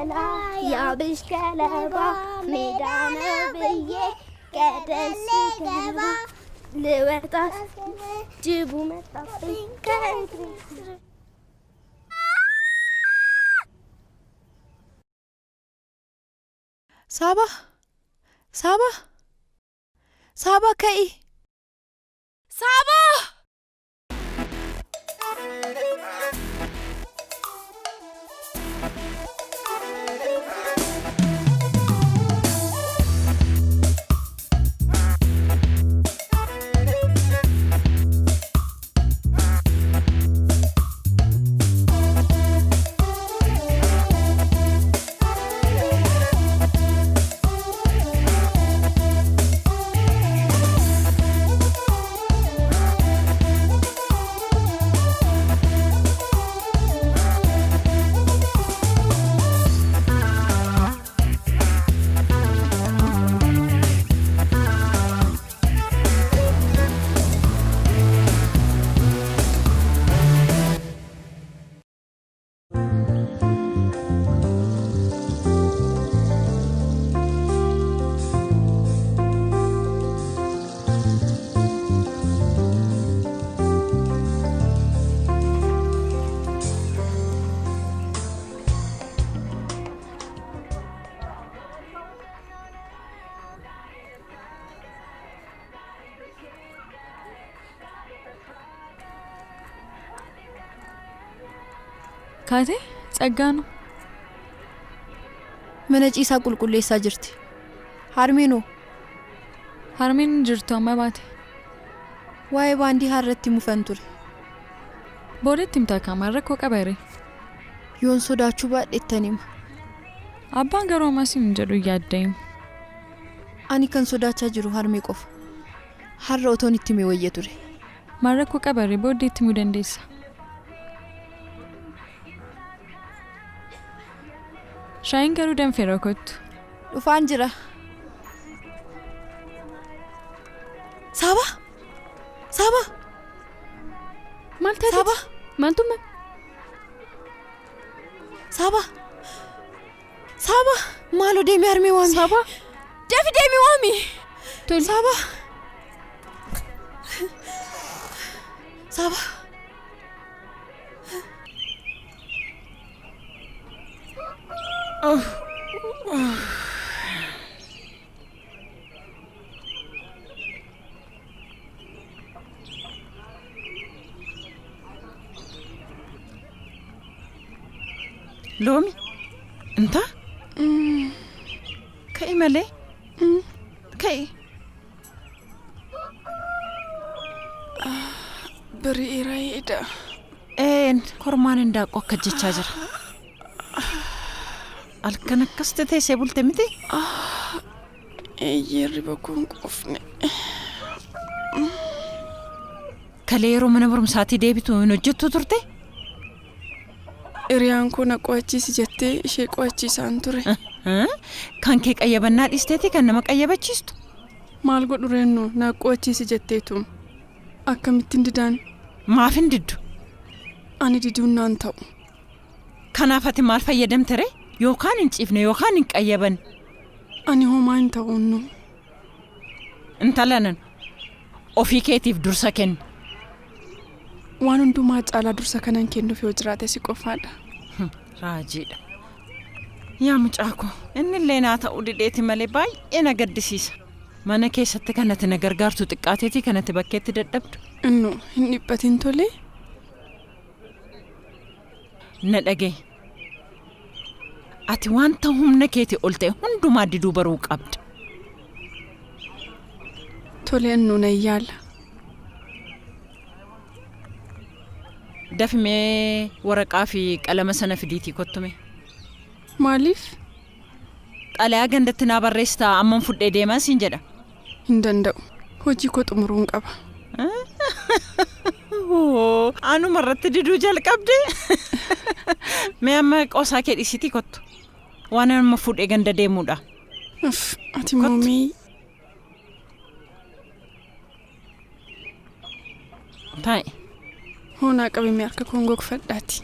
لا يا بشكلبا ميدان بيه قدل سيكبا لوطاس جيبو مطفين كنتري سابا كأي سابا كاتي ጸጋኑ منجي ساقول كل ساجرتي هارمينو هارمين جرتو ما باتي واي باندي هارتي مفنتوري بولت تمتا كامارك وقبري يون سوداچو بادتنيم አባን ገሮማሲ እንጀሩ ያደም አኒ ከን ሶዳቻ ጅሩ ሃርሜ ቆፍ ሃሮቶን ኢትሜ ወየቱሪ ማረኩ ቀበሬ ቦዴት ሙደንዴሳ ሻይን ገሩ ደም ፈረኮት ኡፋን ጅራ ሳባ ማልተ ሳባ ማንቱም ሳባ ማሎ ደም ያርሜ ዋሚ ሳባ ደፍ ደም ዋሚ ቶል ሳባ لومي انت كاي مالي كاي بري رايدا ان كورمان انداقو كجچاجر الكنكستي سيبولتمتي يربكون قفني كليرو منبرم ساتي ديبتو نجتو ترتي إريان كونا قواتي سجتي شي قواتي سانتوري كان كيك أيبنا الاستيتي كان نمك أيبتشيستو مال قد رينو نا قواتي سجتيتم أكمتين ددان ما فين ددو أنا ددو نانتاو كان فاتي مال فايدم تري يوكان انتيفنا يوكان انك أيبن أني هو ما انتاونو انت لنن وفي كيتيف درسكن وانو ما على درسكن كنو في وجراتي سيقفادا راجي يا مچاكو ان اللينا تاوديتي مالي باي انا قدسيس مانا كيست كانت نغرغارتو تقاتيتي كانت بكيت ددبد انو نيبتين تولي ندغي ati wanta humna keeti olte hunduma didu baru qabd tolennu nayal dafme waraqa fi qalama sana fiditi kottume malif qalaya gandatina barreesta amman fudde deema sin jedha hindandau hoji ko tumurun qaba anu marratti didu jal qabde me amma qosa ke disiti kottu وانا المفروض اغندا ديمودا اتي مامي تاي هنا قبي ميرك كونغو فداتي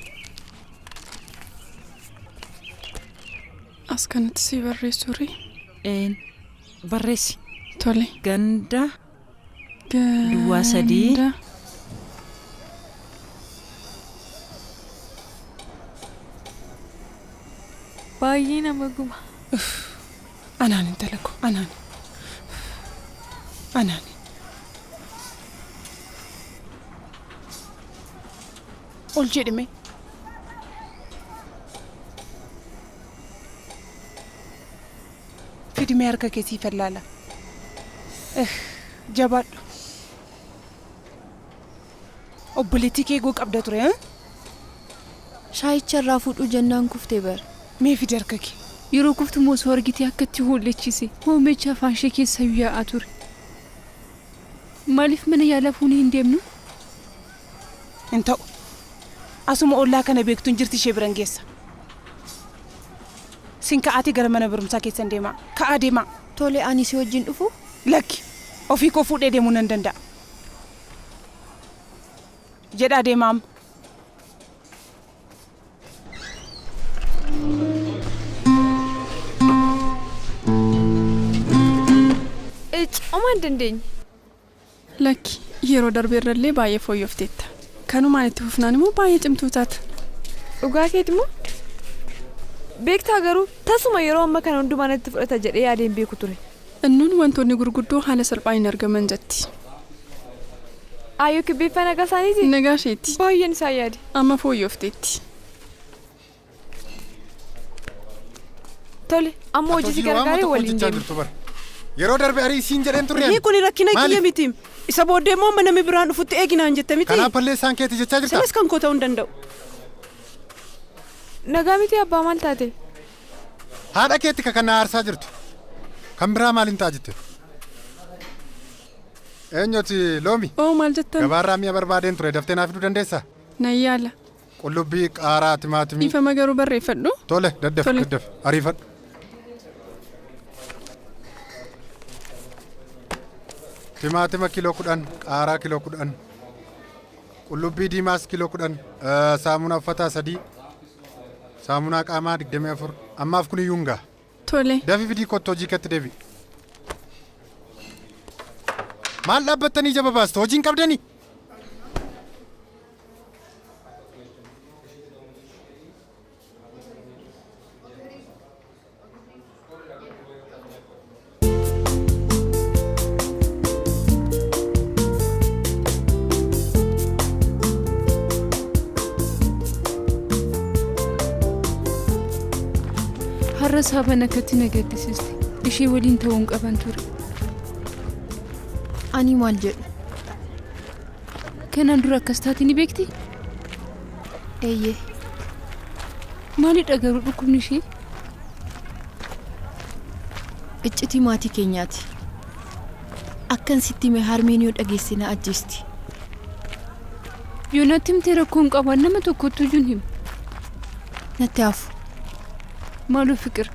Askanatti si barreessuri. Barreessi. Tole. Ganda. Duwwaa sadii. Baay'ee nama guma. Anaan intala ko anaan. Ol jedhime. Fidime harka keetii fallaala. Jabaadhu. Obboleettii kee goo qabda ture haa? Shaayicha irraa fuudhuu jennaan kuftee bara. Mee fidi harka kee. Yeroo kuftu moosoo argitee akkatti hoolleechise. Moomecha afaan ishee keessa yaa'aa ture. Maaliif mana yaala fuunii hin deemnu? Hin ta'u. Asuma ollaa kana beektuun jirti ishee biran geessa. Sin ka'aati gara mana barumsaa keessan deemaa. Ka'aa deemaa. Tole ani si wajjin dhufu? Lakki. Ofii koo fuudhee deemuu nan danda'a. Jedhaa deemaam. Omaan dandeenye. Lakki yeroo darbeerrallee baay'ee fooyyofteetta. Kanumaan itti fufnaan immoo baay'ee cimtuu taata. Dhugaa keeti moo? Beektaa garuu tasuma yeroo amma kana hundumaa natti fudhata jedhee yaadeen beeku ture. Innuun wantoonni gurguddoo haala salphaan hin argaman jetti. Ayyoo kibbeeffaa nagaa isaaniiti? Nagaa isheetti. Baay'een isaa yaade. Amma fooyyofteetti. Tole amma hojii si gargaaree waliin deemu. Yeroo darbe arii siin jedheen turre. Ni kun rakkina kiyya miti. Isa booddee immoo mana mi biraan dhufutti eeginaan jette miti. Kanaaf balleessaan keeti jechaa jirta. Sanas kan koo ta'uu hin danda'u. Nagaa miti abbaa maal taate? Haadha keetti kana aarsaa jirtu. Kan biraa maal hin ta'a jette? Eenyoti loomi? Oo maal jettan? Gabaarraa mi'a barbaadeen ture daftee naaf fiduu dandeessaa? Nan yaala. Qullubbii, qaaraa, timaatimii. Ifama garuu barreeffadhu. Tole daddaf ariifadhu. Timaatima kiiloo 10, qaaraa kiiloo 10, qullubbii diimaas kiiloo 10, saamunaa uffataa 3, saamunaa qaamaa 24. Ammaaf kun iyyuu ngaa. Tole. Dafi fidii kottu hojii keetti deebi. Maal dhaabbattanii jaba baastu hojiin qabdanii? Har'a saabana akkatti nagaddisiiste. Ishee waliin ta'uun qaban ture. Ani maal jedhu? Kanaan dura akkas taate ni beekti? Eeyyee. Maalidha garuu dhukkubni ishee? Iccitii maatii keenyaati. Akkan sitti mee harmeen yoo dhageesse na ajjeesti. Yoo natti himtee rakkoon qaban nama tokkottu iyyuu hin himu. Natti hafu. Maaloo fiqir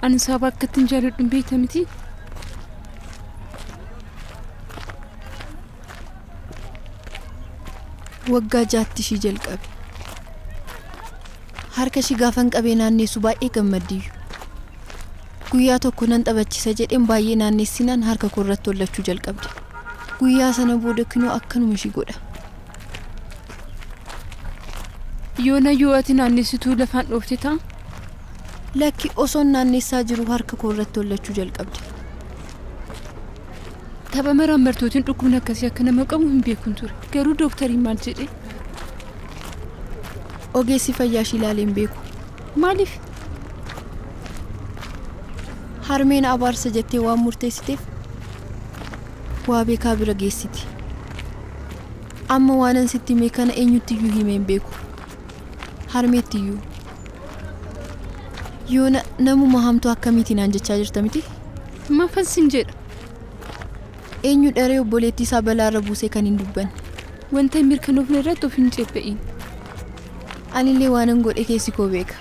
ani saaba akkattiin jaaladhu beekta miti? Waggaa 6 ishii jalqabe. Harka ishii gaafan qabee naanneessu baay'ee gammaddiyyuu. Guyyaa tokko nan taphachisa jedheen baay'ee naanneessinaan harka koo irratti hollachuu jalqabde. Guyyaa sana booda kinoo akkanuma ishii godha. Yoona yoo ati naanneessituu lafaan dhoofte ta'a? Lakki osoon naanneessaa jiru harka koo irratti hollachuu jalqabde. Tapha maraan bartootiin dhukkubni akkasii akka nama qabu hin beekun ture. Garuu dooktariin maal jedhe? Ogeessi fayyaa ishii ilaalee hin beeku. Maaliif? Harmeen abaarsa jettee waan murteessiteef waa beekaa bira geessiti. Amma waanan sitti mee kana eenyutti iyyuu himee hin beeku. Harmeetti iyyuu. Yoona namuma hamtuu akkamiitiin aan jechaa jirta miti? Mafansin jedha. Eenyu dharee obboleettii isaa balaarra buusee kan hin dubbanne. Wanta hin mirkanoofne irratti of hin ceephe'in. Anillee waanan godhe keessi koo beeka.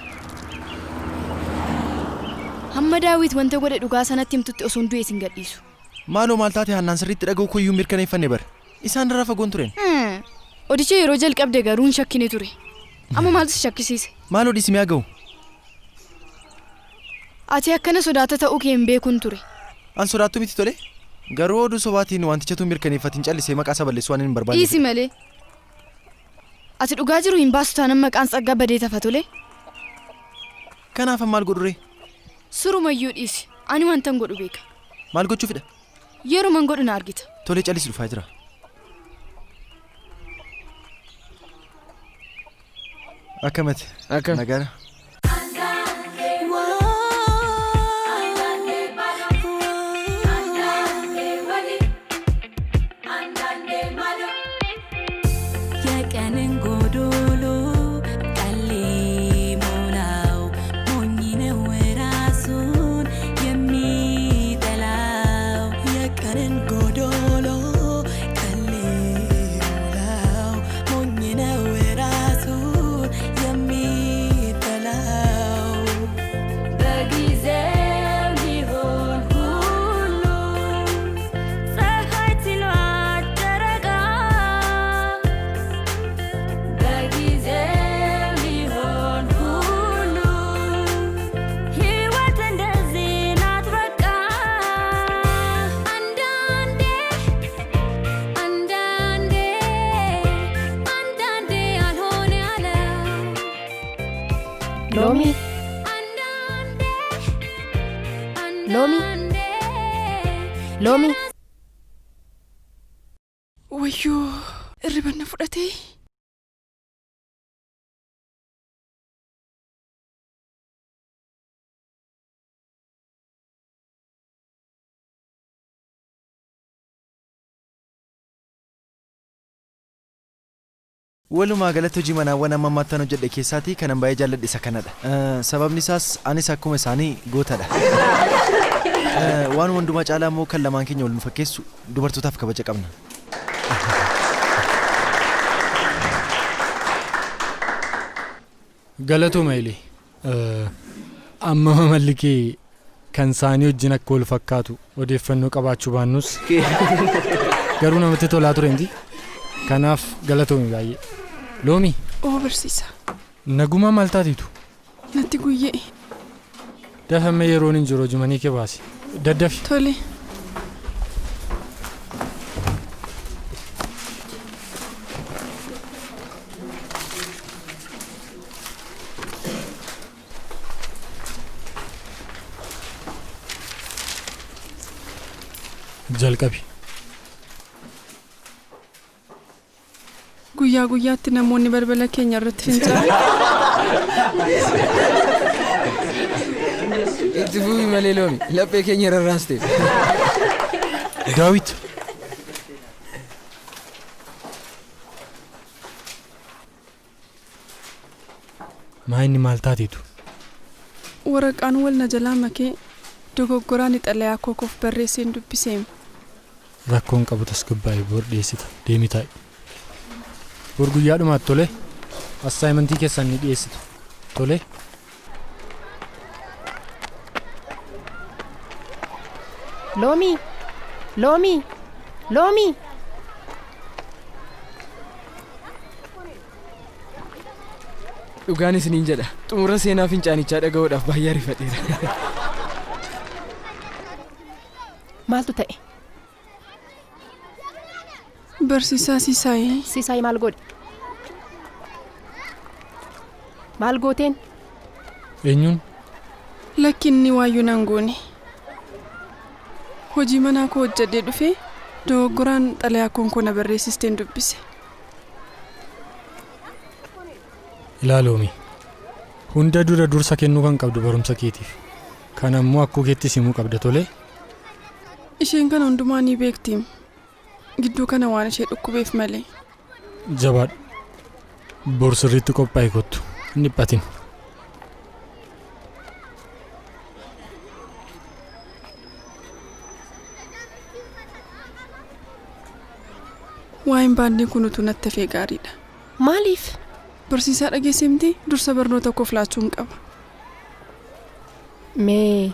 Hamma Daawit wanta godhe dhugaa sanatti himtutti osoo du'ee sin gadhiisu. Maaloo maal taate hannaan sirriitti dhaga'u koyyuu mirkaneeffanne bara. Isaan irraa fagoon turen. Odicha yeroo jalqabde garuu hin shakkine ture. Amma maaltu shakkisiise? Maaloo dhiisime haa ga'u? Ati akkana sodaata ta'uu kee hin beekun ture. An sodaattu miti tole. Garuu oduu sobaatiin wantichatu mirkaneeffatiin callisee maqaa isaa balleessuu waan hin barbaanne. Dhiisi malee. Ati dhugaa jiru hin baastu taanaan maqaan Tsaggaa badee tafa tole. Kanaaf maal godhure? Surumayyuu dhiisi. Ani wantan godhu beeka. Maal gochuu fida? Yeroman godhu na argita. Tole callis dhufaa jira. Akkamati? Akkam. Nagaara. Lomi. Wayyoo irribanna fudhatee. Walumaa galatti hojii manaawwan amma ammaattaan hojjedhe keessaatii kanan baay'ee jaalladhe isa kanadha. Sababni isaas anis akkuma isaanii gootadha. Waan hundumaa caalaa immoo kan lamaan keenya wal nu fakkeessu dubartootaaf kabaja qabna. Galatoo Maayilii. Amma mamalli kee kan isaanii wajjin akka wal fakkaatu odeeffannoo qabaachuu baannus garuu namatti tolaa ture miti. Kanaaf galatoomi baay'ee. Loomi. Oo barsiisa. Nagumaa maal taatiitu? Natti guyyee. Dafamee yeroon hin jiru hojimanii kee baasi. Daddafi. Tole. Jalqabi. Guyyaa guyyaatti namoonni balbala keenya irratti finca'an. Itti fufi malee Loomi, laphee keenya rarraaste. Daawit. Maayinni maal taatiitu? Waraqaan wal na jalaa makee dogoggoraan xalayaa koof barreesseen dubbiseem. Rakkoon qabu tasgabbaa'ee boor dhiyeessita. Deemi taa'i. Boor guyyaa dhumaatti tole. Assaayimentii keessan ni dhiyeessitu. Tole. Loomi. Loomi. Loomi. Dhugaan isiniin jedha. Xumura seenaa fincaanichaa dhaga'uudhaaf baay'ee rifadheera. Maaltu ta'e? Barsiisaa Siisaayee. Siisaayee maal godhe? Maal gooteen? Eenyuun? Lakkinni waayyuu nan goone. Hojii manaa koo hojjedhee dhufee dogoggoraan xalayaa konkona barreessisteen dubbise. Ilaaloomi. Hunda dura dursa kennuu kan qabdu barumsa keetiif. Kan ammoo akkuu keetti simuu qabda tole. Isheen kana hundumaa ni beektiim. Gidduu kana waan ishee dhukkubeef malee. Jabaadhu. Bor sirriitti qophaa'e kottu. Hin dhiphatin. Waa'een baandii kun utuu natti hafee gaariidha. Maaliif? Barsiisaa dhageessimti dursa barnoota koof laachuun qaba. Mee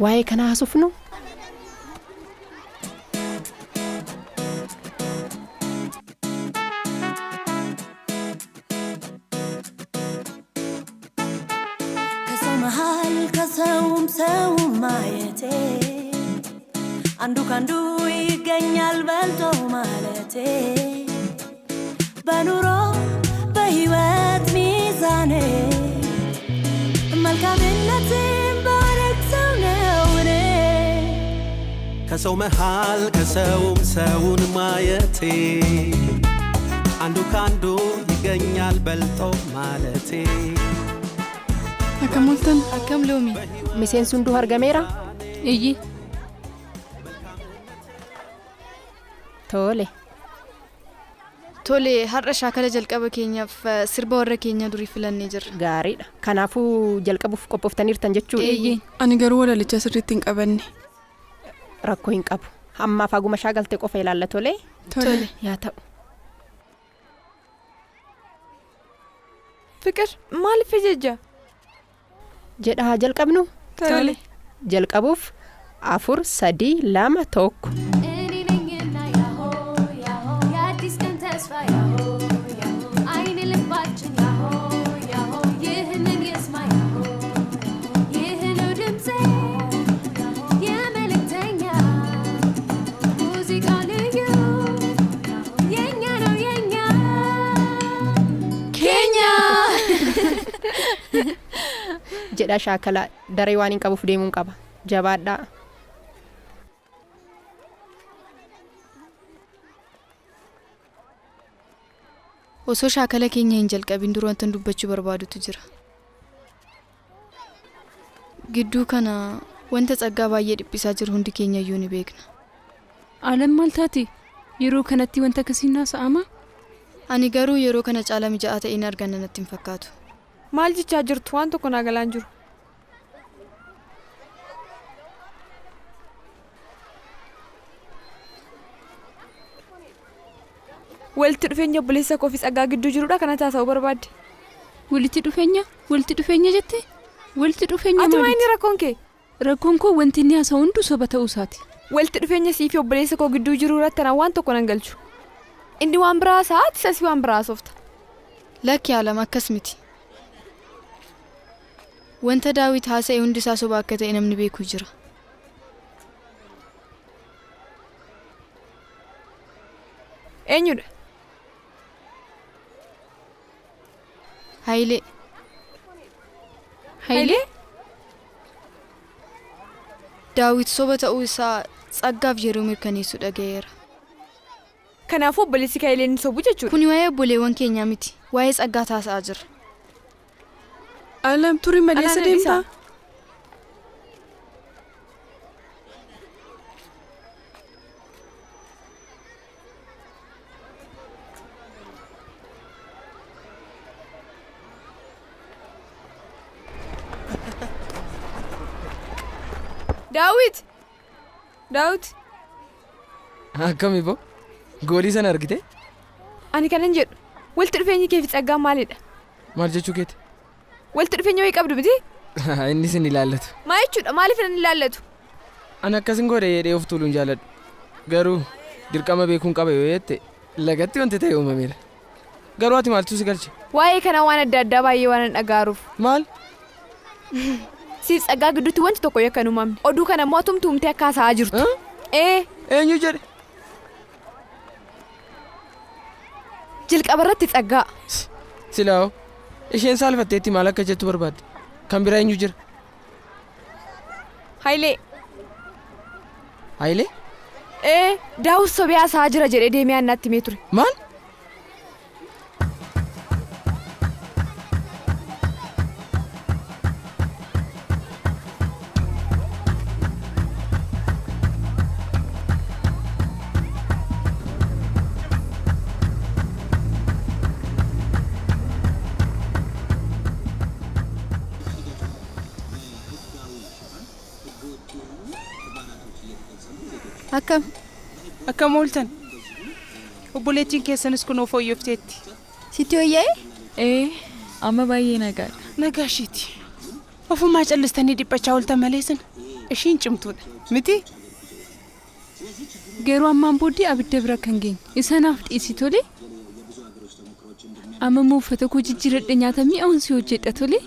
waa'ee kana haasofnu? መሃል ከሰውም ሰውም ማየቴ አንዱ ካንዱ ይገኛል በልጦ ማለቴ በኑሮ በህይወት ሚዛኔ መልካምነትን ባረግ ሰው ነው እኔ ከሰው መሃል ከሰውም ሰውን ማየቴ አንዱ ካንዱ ይገኛል በልጦ ማለቴ አከሞልተን akkam loomi miseensi hunduu argameera iyyi tole har'a shaakala jalqaba keenyaaf sirba warra keenya durii filannee jirra gaariidha kanaafuu jalqabuuf qophooftaniirtan jechuudha iyyi ani garuu walalicha sirriitti hin qabanne rakkoo hin qabu hammaaf haguma shaagaltee qofa ilaalla tole yaa ta'u ፍቅር ማልፍ ጀጃ jedha jalqabnu tole jalqabuuf 4 3 2 1 jedha shaakala daree waan hin qabuuf deemuun qaba jabaadha osoo shaakala keenya hin jalqabin dura wantan dubbachuu barbaadutu jira gidduu kana wanta tsaggaa baay'ee dhiphisaa jiru hundi keenya iyyuu ni beekna alam maal taati yeroo kanatti wanta akkasii naasa'ama ani garuu yeroo kana caalaa mijaa'aa ta'een arganna natti hin fakkaatu maal jechaa jirtu waan tokko naagalaan jiru walitti dhufeenya obboleessa koo fi tsaggaa gidduu jirudha kana taasa'uu barbaadde walitti dhufeenya jette walitti dhufeenya ati maa inni rakkoon koo wanti inni haasa'u hundu soba ta'uu isaati walitti dhufeenya sii fi obboleessa koo gidduu jiru irratti ana waan tokko nan galchu inni waan biraa sa'aati sasii waan biraa soofta lakki alama akkas miti wanta daawit haasa'e hundi isaa soba akka ta'e namni beeku jira eenyudha Hayilee daawit soba ta'uu isaa tsaggaaf yeroo mirkaneessu dhaga'eera kanaafuu obboleessi Hayilee inni sobu jechuudha kuni waa'ee obboleewwan keenyaa miti waa'ee tsaggaa taasa'aa jira alam turii maleessa deemtaa Daawit akkami boo goolii sana argite ani kanan jedhu walitti dhufeenyi kee fi tsaggaa maalidha maal jechuu keeti walitti dhufeenya wayii qabdu miti innis hin ilaallatu maa jechuudha maaliif hin ilaallatu ani akkasin godhe jedhee of tuuluun jaaladhu garuu dirqama beekuun qaba yoo jette lagatti wanti ta'e uumameera garuu ati maaltu si galche waa'ee kana waan adda addaa baay'ee waan dhagaaruuf maal si tsaggaa gidduutti wanti tokko yakka hin uumamne oduu kana immoo tumtuumtee akka haasa'aa jirtu eenyu jedhe jalqaba irratti tsaggaa silaa isheen saalfatteetti maal akka jettu barbaadde kan biraa eenyu jira Hayilee daawit sobee haasa'aa jira jedhee deemee annaatti himee ture maal akkam ooltan obboleettiin keessanis kunoo fooyyofteetti sitti hooyya'e amma baay'ee nagaadha nagaashiiti ofumaa callistanii dhiphachaa ooltan maleessan ishiin cimtuudha miti garuu ammaan booddee abidda bira kan geenye isanaaf dhiisi tole amma uffata koo jijjiiradhe nyaata mi'aawun si hojjedha tole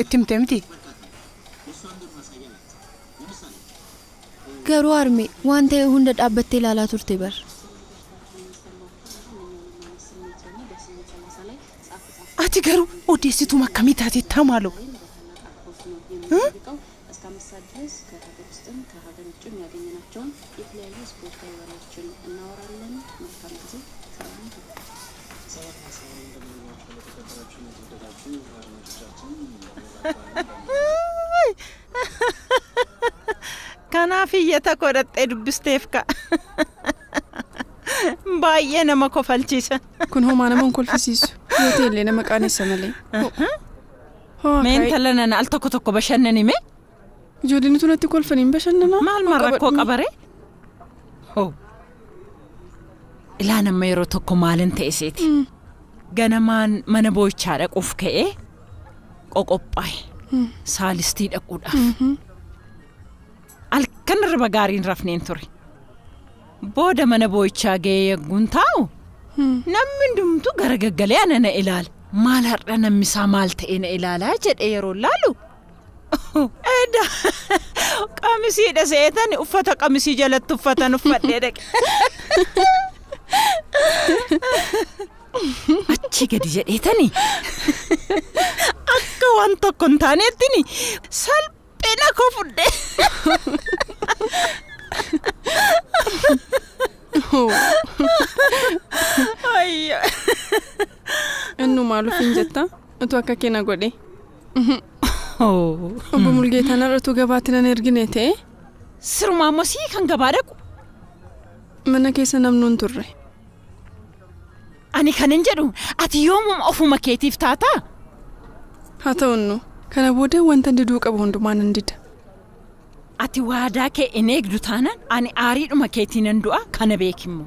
Ittimtemti. Garuu harmee waan ta'e hunda dhaabbattee ilaalaa turte bar. Ati garuu odeessituu akkamii taatee taamaaloo? Kanaaf iyyata godhattee dubbisteef ka. Baay'ee nama kofalchiisa. Kun homaa nama kolfisiisu. Yoo ta'e nama qaanessa malee. Meen talana al tokko bashannani mee? Ijoolleen tunatti kolfaniin bashannana. Maal marrakkoo qabare? Hoo. Ilaa nama yeroo tokko maalin ta'eseeti. Ganamaan mana boo'ichaa dhaquuf ka'ee qoqophaa'e. Saalistii dhaquudhaaf. Alkan irra gaariin rafneen ture. Booda mana boo'ichaa ga'ee yagguun taa'u. Namni hundumtu gara gaggalee ana na ilaala. Maal har'a namni isaa maal ta'e na ilaalaa jedhee yeroo laalu. Eeda qamisiidha seetani uffata qamisii jalatti uffatan uffadhee dhaqe. Achi gadi jedheetani. Akka waan tokko hin taaneettini salphina koo fudhee. Ayya. Ennu maaluuf hin jetta? Utu akka keena godhe. Obbo Mulgeetaan irratti gabaatti nan ergine ta'e? Sirumaa mosii kan gabaa dhaqu. Mana keessa namnuun turre. Ani kanan jedhu ati yoomuma ofuma keetiif taataa? Haa ta'unnu kana booda wanta diduu qabu hundumaa nan dida. Ati waadaa kee in eegdu taanaan ani aariidhuma keetii nan du'a kana beekimmoo.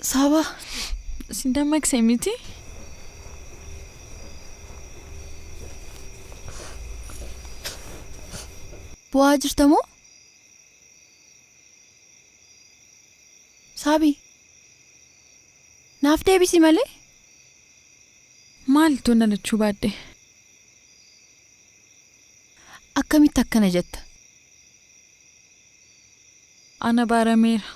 Saba, sinda maksemiti? Bu'aa jirtamoo? Sabi, naaf deebisi malee? Maaltu na lachuu baadde? Akkamitti akkana jetta? Ana baarameera.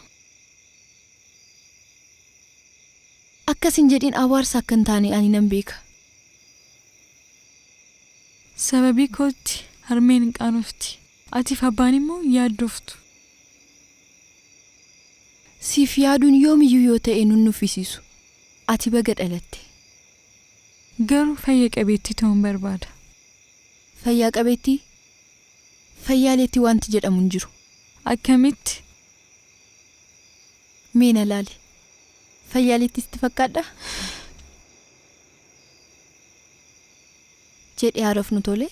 Akkasin jedhin awaarsa akka hin taane ani nan beeka. Sababii kootti harmeen hin qaanofti. Atiif abbaan immoo yaaddoftu. Siif yaaduun yoomiyyuu yoo ta'e nun nuffisiisu. Ati baga dhalatte. Garuu fayya qabeettii ta'uun barbaada. Fayyaa qabeettii? Fayyaaleetti wanti jedhamu hin jiru. Akkamitti? Meena laali. Fayyaaleetti itti fakkaadha? Jedhee haarofnu tole.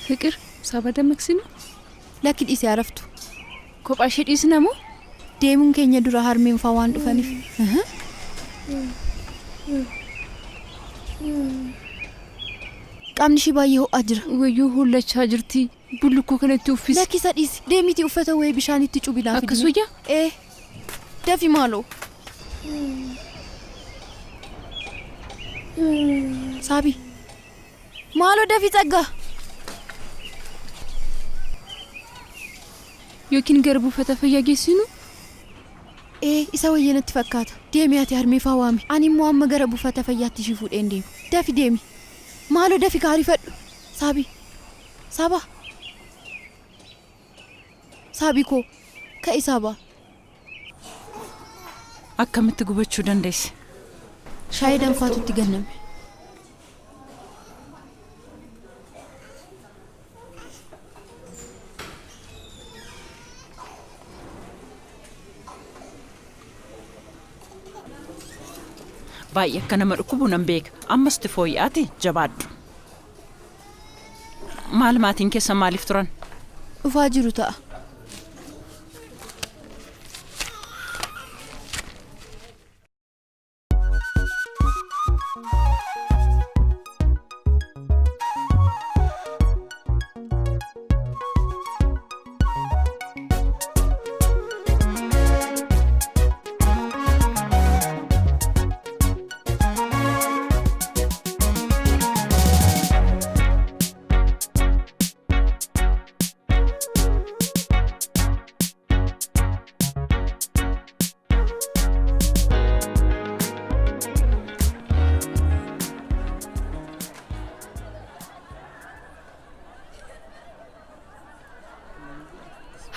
Fikir, sabada maksinu? Lakki dhiisee araftu. Kophaa ishee dhiisnamoo? Deemuun keenya dura harmeen faa waan dhufaniif. qaamni ishii baay'ee ho'aa jira. Wayyuu hollachaa jirti. Bullukkoo kanatti uffisi. Lakkisa dhiisi. Deemiti uffata wayii bishaanitti cubilaa fidime. Akkasuyyaa? Dafi maaloo. Saabi. Maaloo dafi tsaggaa. Yookiin gara buufata fayyaa geessinu? Isa wayyaa natti fakkaata. Deemi ati harmeefaa waami. Ani immoo amma gara buufata fayyaatti ishii fuudheen deemu. Dafi deemi. Maaloo dafi gaariifadhu. Saabi. Saaba. Saabi koo. Ka'ii saaba. Akkamitti gubachuu dandeesse? Shaayii danfaatutti ganname. Baay'ee akka nama dhukkubu nan beeka. Ammas tifooyyaati jabaadhu. Maal maatiin keessa maaliif turan? Dhufaa jiru ta'a.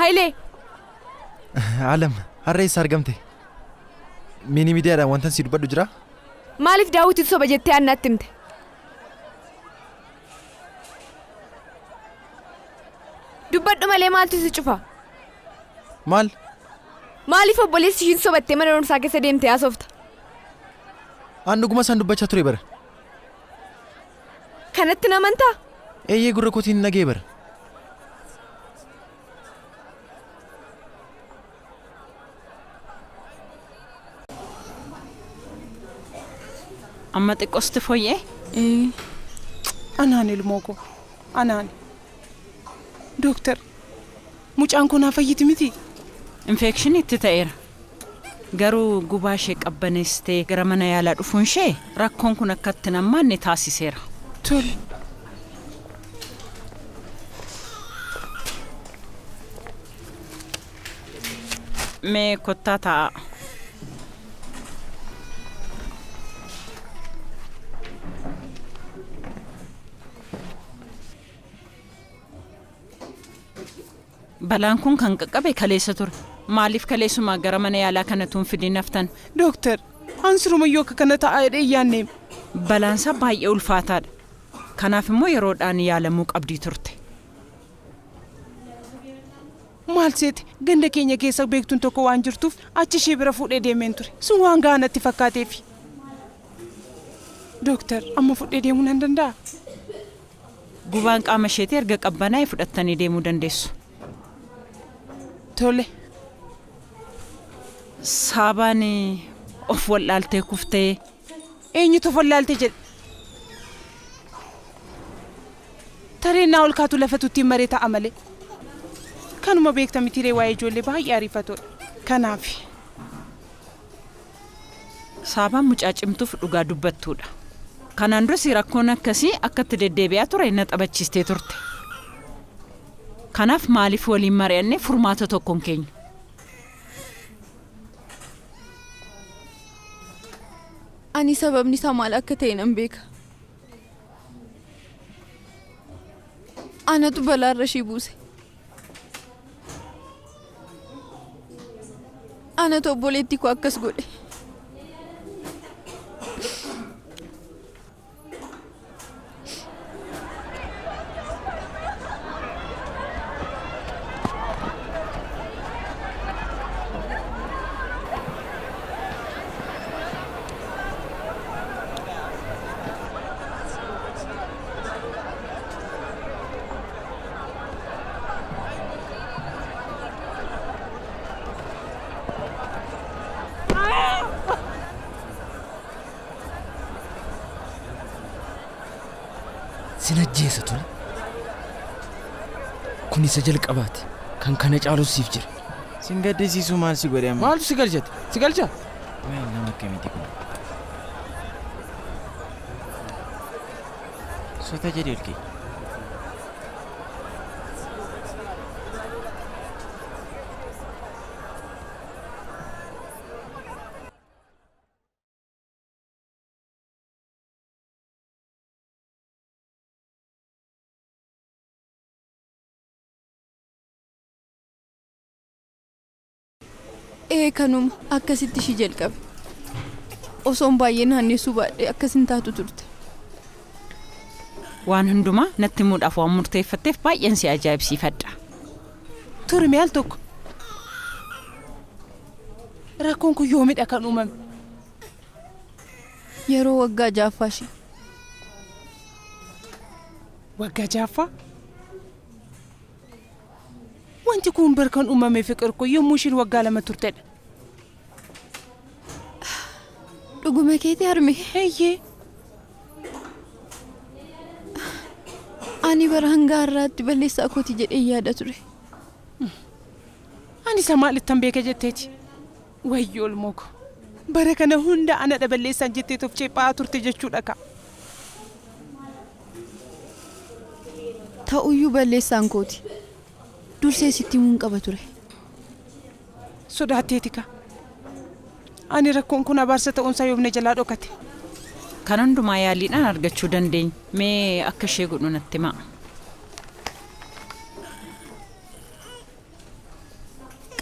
Haile. Alam, harree isa argamte. Mini miidiyaadhaan wantan si dubbadhu jira? Maaliif daawwitiin soba jettee annaatti himte? Dubbadhu malee maaltu si cufa? Maal? Maaliif obboleessi ishiin sobattee mana barumsaa keessa deemtee haasofta? Aan dhuguma isaan dubbachaa ture bara. Kanatti namantaa? Eeyyee gurra kootiin nagee bara. Amma xiqqoosti fooyyee? Anaan ilmoo koo. Anaan. Dooktar, mucaan kun haa fayyiti miti? Infekshinii itti ta'eera. Garuu gubaa ishee qabbaneessitee gara mana yaalaa dhufuun ishee rakkoon kun akka itti nammaanne taasiseera. Tole. Mee kottaa taa'a. Balaan kun kan qaqqabe kaleessa ture. Maaliif kaleessumaa gara mana yaalaa kanatuun fidin naftan? Dooktar, ansirumayyoo akka kana ta'aa jedhee yaanneem. Balaansaa baay'ee ulfaataadha. Kanaaf immoo yeroodhaan yaalamuu qabdii turte. Maal seete ganda keenya keessa beektuun tokko waan jirtuuf achi ishee bira fuudhee deemeen ture. Sun waan gahaa natti fakkaateefi. Dooktar, amma fuudhee deemuu nan danda'a? Gubaan qaama isheetii erga qabbanaa'e fudhattanii deemuu dandeessu. Tole. Saabaan of wallaaltee kuftee. Eenyutu of wallaaltee jedhe? Tareenaa ol kaatu lafa tuttiin maree ta'a malee. Kanuma beekta mitiiree waa'ee ijoollee baay'ee ariifatudha. Kanaaf. Saabaan mucaa cimtuuf dhugaa dubbattuudha. Kanaan duras rakkoon akkasii akka itti deddeebi'aa ture na taphachiistee turte. Kanaaf maaliif waliin mari'annee furmaata tokkoon keenya? Ani sababni isaa maal akka ta'e nan beeka. Anatu balaarra ishii buuse. Anatu obboleettii koo akkas godhe. Sinajjeessa tole. Kun isa jalqabaati. Kan kana caalus siif jira. Sin gaddisiisuu maal si godhe amma? Maaltu si galchate? Si galcha? Wayi nama akkamiiti kun? Sota jedhi ilkee. Kanuma akkasitti ishii jalqabe. Osoon baay'ee naanneessuu baadhee akkasin taatu turte. Waan hundumaa natti muudhaaf waan murteeffatteef baay'een si ajaa'ibsiifadha. Turi mi'aal tokko. Rakkoon kun yoomidha kan uumame? Yeroo waggaa jaaffaa ishee. Waggaa jaaffaa? Wanti kun barkan uumame fiqir ko yommuu ishiin waggaa 2 turtedha. Dhuguma keetii harme? Eeyyee. Ani bara hanga har'aatti balleessaa kooti jedhee yaada ture. Ani isa maalittan beeka jetteeti? Wayyoo ilmoo ko. Bara kana hunda ana balleessaan jetteet of ceephaa turte jechuudha ka. Ta'uyyuu balleessaan kooti. Dursee sitti himuun qaba ture. Sodaatteeti ka. Ani rakkoon kun abaarsa ta'uunsaa yoomne jalaa dhokate. Kan hundumaa yaaliidhaan argachuu dandeenya. Mee akka ishee godhu natti himaa.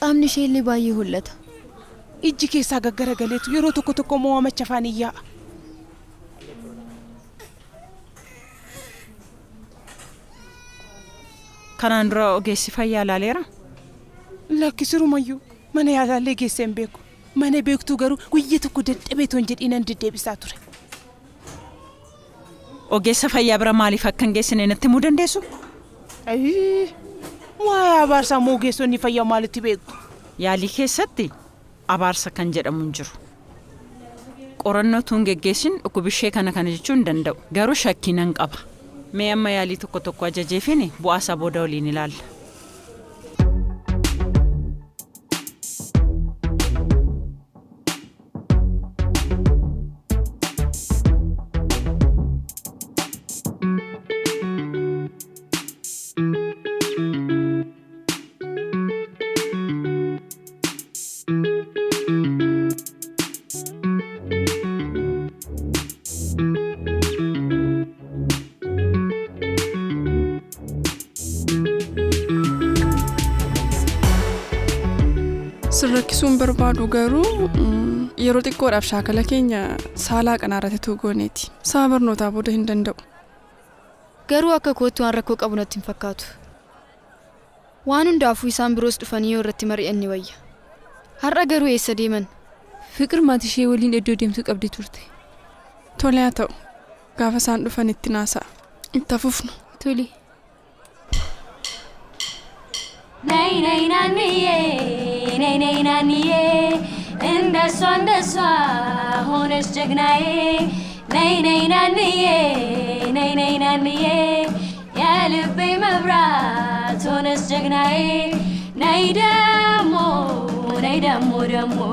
Qaamni ishee illee baay'ee hollata. Ijji keessaa gaggaragaleetu yeroo tokko tokko mo'amacha afaan iyyaa. Kanaan dura ogeessi fayyaa ilaaleera? Lakkisirumayyuu mana yaalaallee geessee hin beeku. Mana beektuu garuu guyyaa tokko dadhabeetoon jedhiinan deddeebisaa ture. Ogeessa fayyaa bira maaliif akka hin geessine natti himuu dandeessu? Waa'ee abaarsaa moo ogeessonni fayyaa maalitti beektu? Yaalii keessatti abaarsa kan jedhamu hin jiru. Qorannoo tuun geggeessin dhukkubishee kana jechuu hin danda'u. Garuu shakkii nan qaba. Mee amma yaalii tokko tokko ajajeefini bu'aa isaa booda waliin ilaalla. Sirrakkisuun barbaadu garuu yeroo xiqqoodhaaf shaakala keenya saalaa qanaarratti tuugooneeti. Sa'a barnootaa booda hin danda'u. Garuu akka kootti waan rakkoo qabu natti hin fakkaatu. Waan hundaafuu isaan biroos dhufanii yoo irratti mari'an ni wayya. Har'a garuu eessa deeman? Fiqir maatii ishee waliin iddoo deemtuu qabdi turte. Tole haa ta'u. Gaafa isaan dhufan itti naasa'a. Itti hafufnu. Tole. Nay nay naniye, nay nay naniye, endaswa hones jagnaye. Nay nay naniye, nay nay naniye, ya lubbe mabrat hones jagnaye. Nay damo, nay damo damo,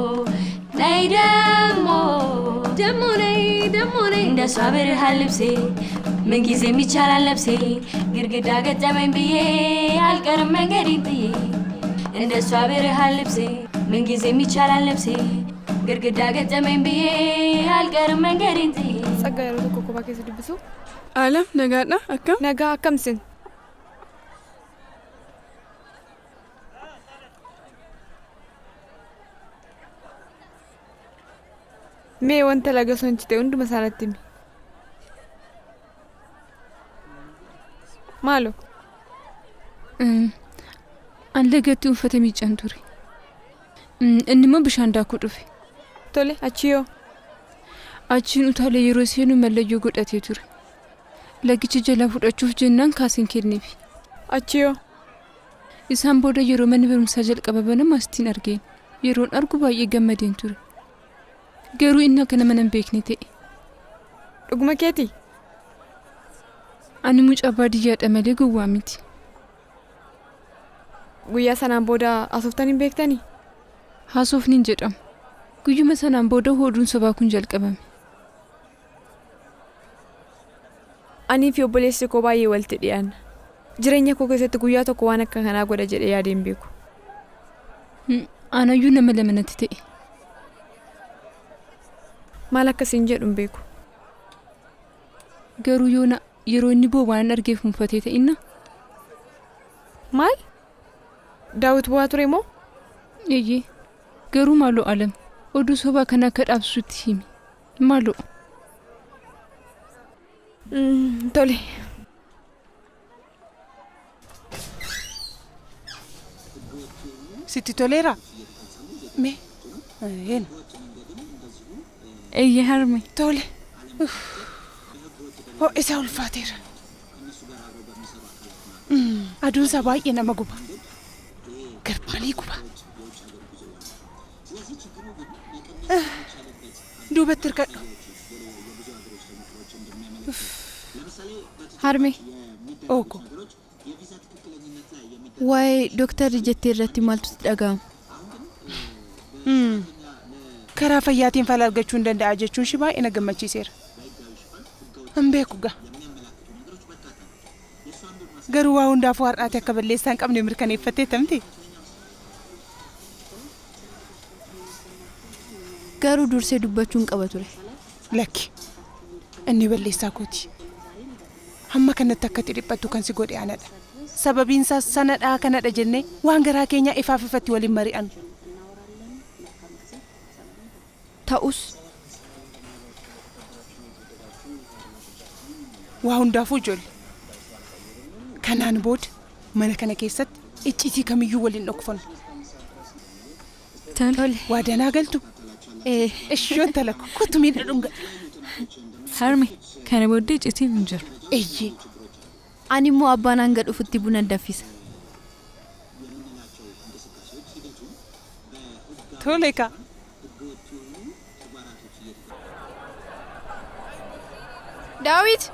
nay damo, damo nay, endaswa berhalibse. من كيزي ميتشال لبسي غرغدا قدامين بيه القرم من قريبي عند الصابر هاللبسي من كيزي ميتشال لبسي غرغدا قدامين بيه القرم من قريبي صغيرو تكوكو باكيس دبسو Alam nagaadha akkam? Nagaa akkamsin? Mee wanta laga sonchite hunduma isaanitti himi. Maalo? An lagatti uffata miiccan ture. Inni immoo bishaan daakuu dhufe. Tole achi yoo? Achiin utaalee yeroo seenu mallayyoo godhatee ture. Lagicha jalaa fudhachuuf jennaan kaasiin kenneefi. Achi yoo? Isaan booda yeroo manni barumsaa jalqaba banamu astiin argeen. Yeroon argu baay'ee gammadeen ture. Garuu inni akka nama hin beekne ta'e. Dhuguma keeti? Ani mucaa baadiyyaadha malee gowwaa miti. Guyyaa sanaan booda haasoftan hin beektanii? Haasofni hin jedhamu. Guyyuma sanaan booda hoduun sobaa kun jalqabame. Anii fi obboleessi koo baay'ee walitti dhiyaanna. Jireenya koo keessatti guyyaa tokko waan akka kanaa godha jedhee yaadeen beeku. Anayyuu nama lama natti ta'e. Maal akkasiin jedhu hin beeku. Garuu yoona yeroo inni booba'an argeef mufatee ta'inna. Maal? Daawit bu'aa ture moo? Eeyyee. Garuu maaloo alam oduu sobaa kana akka dhaabsutti himi. Maaloo. Tole. Sitti toleera? Mee? Een. Eeyyee harme. Tole. Isaa ulfaateera. Aduunsaa baay'ee nama guba. Garmalee guba. Duubatti hirkadhu. Harme. Ooko. Waa'ee dooktarri jettee irratti maaltu dhaga'ama? Karaa fayyaatiin fala argachuu hin danda'a jechuun shi baay'ee na gammachiiseera. Hin beeku gaa. Garuu waa hundaafuu har'aati akka balleessaa hin qabne mirkaneeffattee tamte. Garuu dursee dubbachuun qaba ture. Lakki. Inni balleessaa kooti. Hamma kanatti akka xidhiphattu kan si godhe anadha. Sababiinsaa sanadhaa kanadha jennee waan garaa keenyaa ifaaf ifatti waliin mari'annu. Ta'us. Waa hundaafuu ijoollee. Kanaan booda mana kana keessatti icciitii kamiyyuu waliin dhokfannu. Tole. Waa danaa galtu. Ishoon talaku kottu miidha dhunga. Harme kana booddee icciitiin hin jiru. Eeyyee. Ani immoo abbaan hanga dhufutti buna danfisa. Tole kaa. Daawit!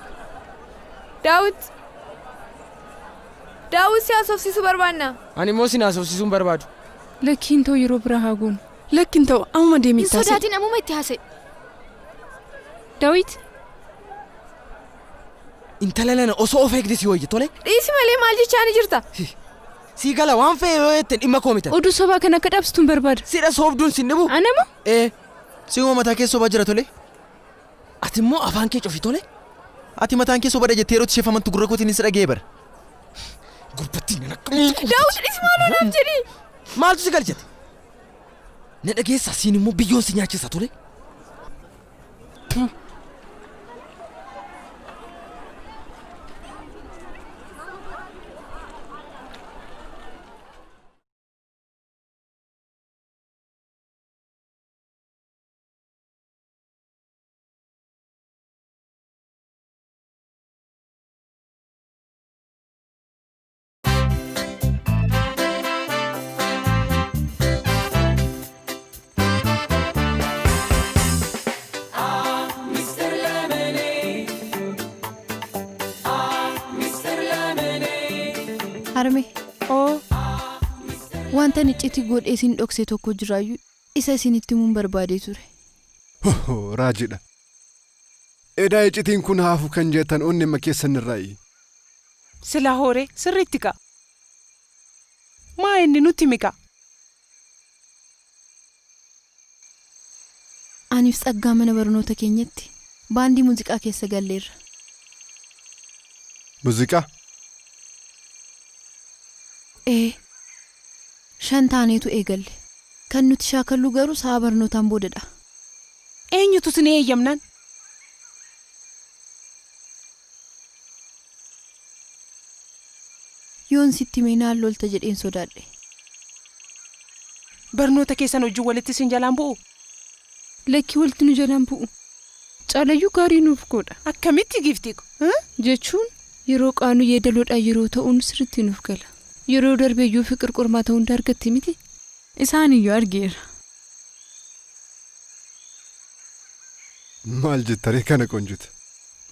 Daawit si haasofsiisuu barbaanna. Ani immoo sin haasofsiisuun barbaadu. Lakkiin ta'u yeroo biraa haa goonu. Lakkiin ta'u ammuma deemee itti haasa'e. Hin sodaatin ammuma itti haasa'e. Daawit. Intala lana osoo of eegde si wayya tole. Dhiisi malee maal jechaa ni jirta? Si gala waan fe'e yoo jetteen dhimma koo miti. Oduu sobaa kana akka dhaabsitu barbaada. Sidha soobduun sin dhibu. Anama? Si uuma mataa kee sobaa jira tole. Ati immoo afaan kee cofi tole. Ati mataan kee sobaa jettee yeroo tisheeffamantu gurra kootiin si dhagee bara. Gurbattiin na Daawit dhiisi maaloo naaf jedhi. Maaltu si galjate? Na dhageessaa siin immoo biyyoon si nyaachisa tole. Harme. Wanta icciitii godhee isin dhoksee tokko jiraayyuu isa isinitti himuun barbaadee ture. Raajidha. Edaa icciitiin kun haafu kan jettan onni amma keessan irraayi. Silaa hooree sirriitti ka'a. Maa inni nutti mika? Aniif tsaggaa mana barnoota keenyatti baandii muuziqaa keessa galleerra. Muuziqaa? 5 taaneetu eegalle. Kan nuti shaakallu garuu sa'a barnootaan boodadha. Eenyutu sin eeyyamnaan? Yoon sitti meenaan lolta jedheen sodaadhe. Barnoota keessan hojii walitti sin jalaan bu'u? Lakki walitti nu jalaan bu'u. Caalayyuu gaarii nuuf godha. Akkamitti giftii ko? Jechuun yeroo qaanu yeedaloodhaa yeroo ta'uun sirriitti nuuf gala. Yeroo darbeeyyuu fiqir qormaa ta'uun dargatti miti. Isaaniyyuu argeera. Maal jettanii kana qonjite?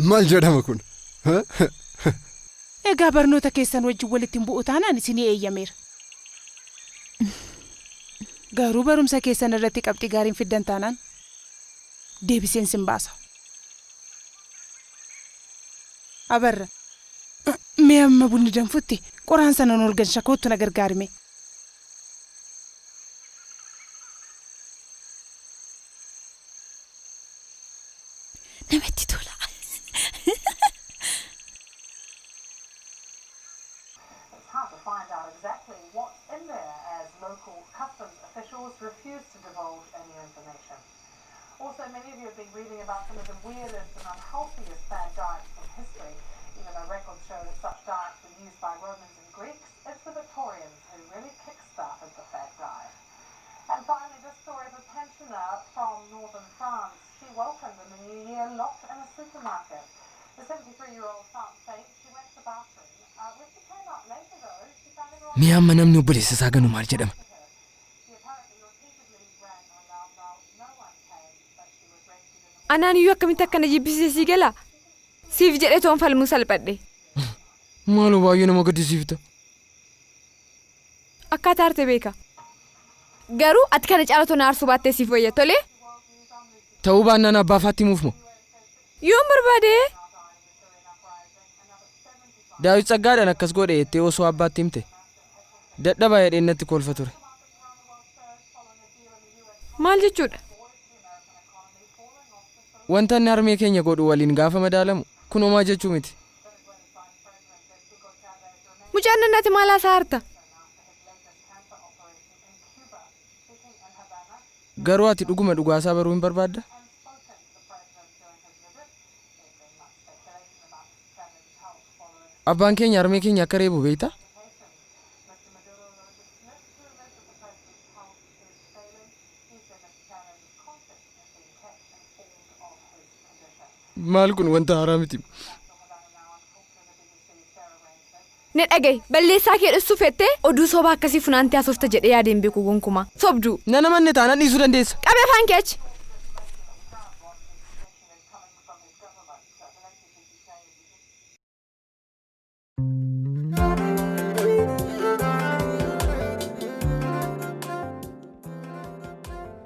Maal jedhama kun? Egaa barnoota keessan wajjin walitti bu'u taanaan isinii eeyyameera. Garuu barumsa keessan irratti qabxii gaariin fiddan taanaan deebiseen sin baasa. Abarra. Mee amma bunni danfutti qoraan sana ol galcha kootu na gargaarime. Namatti tola. Refuse to divulge any information. Also, many of you have been reading about some of the weirdest and unhealthiest fad diets from history. Even though records show that such diets were used by Romans and Greeks, it's the Victorians who really kick-started the fad diet. And finally, this story of a pensioner from northern France. She welcomed in the new year locked in a supermarket. The 73-year-old found safe. She went to the bathroom. When she came out later, though, she found everyone... Mee amma namni obboleessa isaa ganu maal jedhama? Anaan iyyuu akkamitti akkana jibbisiisee si gala? Siif jedhee toon falmuu salphadhe. Maaloo baay'ee nama gaddisiifta. Akkaataa arte beeka. Garuu ati kana caalatu na aarsuu baattee siif wayya tole? Ta'uu baannaan abbaa faatti himuuf moo? Yoon barbaade? Daawit Tsaggaadhaan akkas godhe jettee osoo abbaatti himte. Dadhabaa jedhee natti kolfa ture. Maal jechuudha? Wanta inni harmee keenya godhu waliin gaafa madaalamu kun homaa jechuu miti. Mucaan nannatti maal haasaa harta? Garuu ati dhuguma dhugaasaa baruu hin barbaadda? Abbaan keenya harmee keenya akka reebu beektaa? Maal kun wanta haaraa miti. Ne dhaga'i balleessaa kee dhusuu fettee oduu sobaa akkasii funaantee haasofta jedhee yaadeen beeku gonkumaa. Sobduu. Nana manne taanaan dhiisuu dandeessa. Qabee afaan kee achi.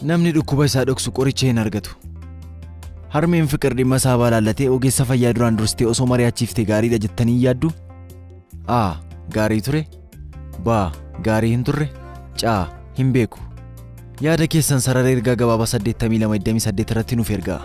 Namni dhukkuba isaa dhoksu qoricha hin argatu. Harmeen fiqir dhimma isaa balaallatee ogeessa fayyaa duraan durstee osoo mari'achiiftee gaariidha jettanii yaaddu? A. Gaarii ture. B. Gaarii hin turre. C. Hin beeku. Yaada keessan sarara ergaa gabaabaa 8228 irratti nuuf ergaa.